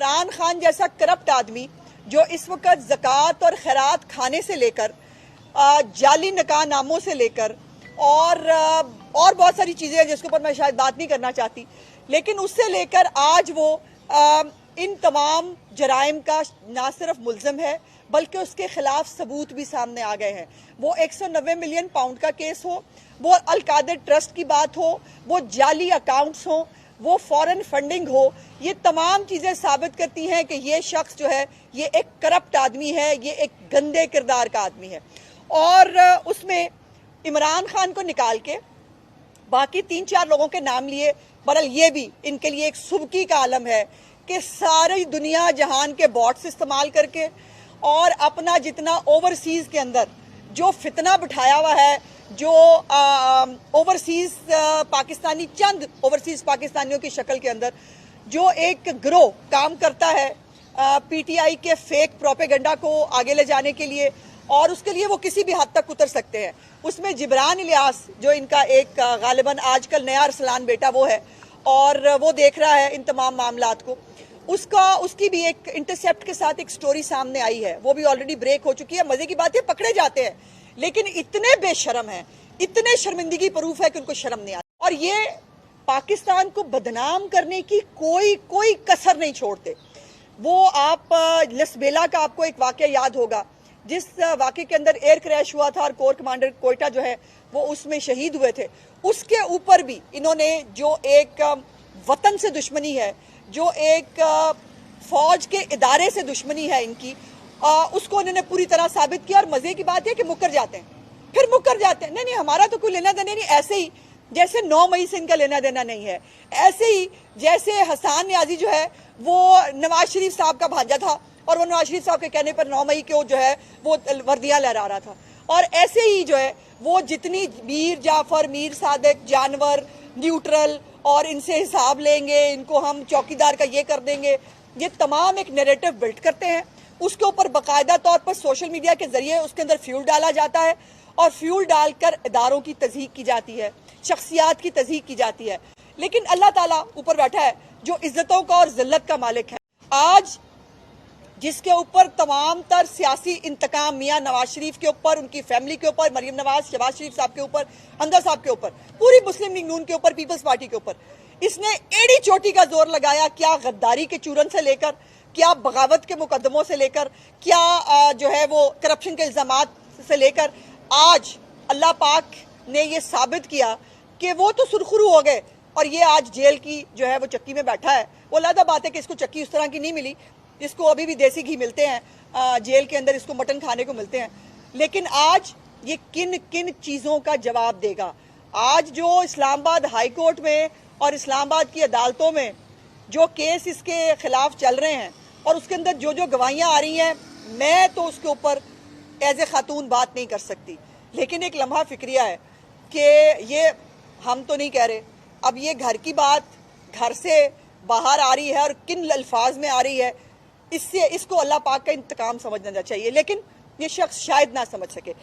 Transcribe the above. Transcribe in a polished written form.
عمران خان جیسا کرپٹ آدمی جو اس وقت زکوٰۃ اور خیرات کھانے سے لے کر جعلی نکاح ناموں سے لے کر اور بہت ساری چیزیں ہیں جس کے اوپر میں شاید بات نہیں کرنا چاہتی، لیکن اس سے لے کر آج وہ ان تمام جرائم کا نہ صرف ملزم ہے بلکہ اس کے خلاف ثبوت بھی سامنے آ گئے ہیں۔ وہ 190 ملین پاؤنڈ کا کیس ہو، وہ القادر ٹرسٹ کی بات ہو، وہ جعلی اکاؤنٹس ہوں، وہ فورن فنڈنگ ہو، یہ تمام چیزیں ثابت کرتی ہیں کہ یہ شخص جو ہے یہ ایک کرپٹ آدمی ہے، یہ ایک گندے کردار کا آدمی ہے۔ اور اس میں عمران خان کو نکال کے باقی 3-4 لوگوں کے نام لیے، برحال یہ بھی ان کے لیے ایک سبکی کا عالم ہے کہ ساری دنیا جہان کے باٹس استعمال کر کے اور اپنا جتنا اوورسیز کے اندر جو فتنہ بٹھایا ہوا ہے، جو اوورسیز پاکستانی چند اوورسیز پاکستانیوں کی شکل کے اندر جو ایک گروہ کام کرتا ہے پی ٹی آئی کے فیک پروپیگنڈا کو آگے لے جانے کے لیے، اور اس کے لیے وہ کسی بھی حد تک اتر سکتے ہیں۔ اس میں جبران الیاس جو ان کا ایک غالباً آج کل نیا ارسلان بیٹا وہ ہے، اور وہ دیکھ رہا ہے ان تمام معاملات کو۔ اس کی بھی ایک انٹرسیپٹ کے ساتھ ایک سٹوری سامنے آئی ہے، وہ بھی آلریڈی بریک ہو چکی ہے۔ مزے کی بات ہے پکڑے جاتے ہیں لیکن اتنے بے شرم ہیں، اتنے شرمندگی پروف ہے کہ ان کو شرم نہیں آتی، اور یہ پاکستان کو بدنام کرنے کی کوئی کسر نہیں چھوڑتے۔ وہ آپ لسبیلا کا آپ کو ایک واقعہ یاد ہوگا، جس واقعے کے اندر ایئر کریش ہوا تھا اور کور کمانڈر کوئٹہ جو ہے وہ اس میں شہید ہوئے تھے، اس کے اوپر بھی انہوں نے جو ایک وطن سے دشمنی ہے، جو ایک فوج کے ادارے سے دشمنی ہے ان کی، اس کو انہوں نے پوری طرح ثابت کیا۔ اور مزے کی بات ہے کہ مکر جاتے ہیں، پھر مکر جاتے ہیں، نہیں ہمارا تو کوئی لینا دینا نہیں، ایسے ہی جیسے 9 مئی سے ان کا لینا دینا نہیں ہے، ایسے ہی جیسے حسان نیازی جو ہے وہ نواز شریف صاحب کا بھانجا تھا اور وہ نواز شریف صاحب کے کہنے پر 9 مئی کو جو ہے وہ وردیاں لہرا رہا تھا، اور ایسے ہی جو ہے وہ جتنی میر جعفر، میر صادق، جانور، نیوٹرل اور ان سے حساب لیں گے، ان کو ہم چوکیدار کا یہ کر دیں گے، یہ تمام ایک نیریٹو بلڈ کرتے ہیں۔ اس کے اوپر باقاعدہ طور پر سوشل میڈیا کے ذریعے اس کے اندر فیول ڈالا جاتا ہے، اور فیول ڈال کر اداروں کی تضحیق کی جاتی ہے، شخصیات کی تضحیق کی جاتی ہے۔ لیکن اللہ تعالیٰ اوپر بیٹھا ہے جو عزتوں کا اور ذلت کا مالک ہے۔ آج جس کے اوپر تمام تر سیاسی انتقام میاں نواز شریف کے اوپر، ان کی فیملی کے اوپر، مریم نواز، شہباز شریف صاحب کے اوپر، اندر صاحب کے اوپر، پوری مسلم لیگ نون کے اوپر، پیپلز پارٹی کے اوپر، اس نے ایڑی چوٹی کا زور لگایا، کیا غداری کے چورن سے لے کر، کیا بغاوت کے مقدموں سے لے کر، کیا جو ہے وہ کرپشن کے الزامات سے لے کر، آج اللہ پاک نے یہ ثابت کیا کہ وہ تو سرخرو ہو گئے اور یہ آج جیل کی جو ہے وہ چکی میں بیٹھا ہے۔ وہ علیحدہ بات ہے کہ اس کو چکی اس طرح کی نہیں ملی، اس کو ابھی بھی دیسی گھی ملتے ہیں، جیل کے اندر اس کو مٹن کھانے کو ملتے ہیں، لیکن آج یہ کن چیزوں کا جواب دے گا؟ آج جو اسلام آباد ہائی کورٹ میں اور اسلام آباد کی عدالتوں میں جو کیس اس کے خلاف چل رہے ہیں اور اس کے اندر جو گواہیاں آ رہی ہیں، میں تو اس کے اوپر ایز اے خاتون بات نہیں کر سکتی، لیکن ایک لمحہ فکریہ ہے کہ یہ ہم تو نہیں کہہ رہے، اب یہ گھر کی بات گھر سے باہر آ رہی ہے اور کن الفاظ میں آ رہی ہے، اس کو اللہ پاک کا انتقام سمجھنا چاہیے، لیکن یہ شخص شاید نہ سمجھ سکے۔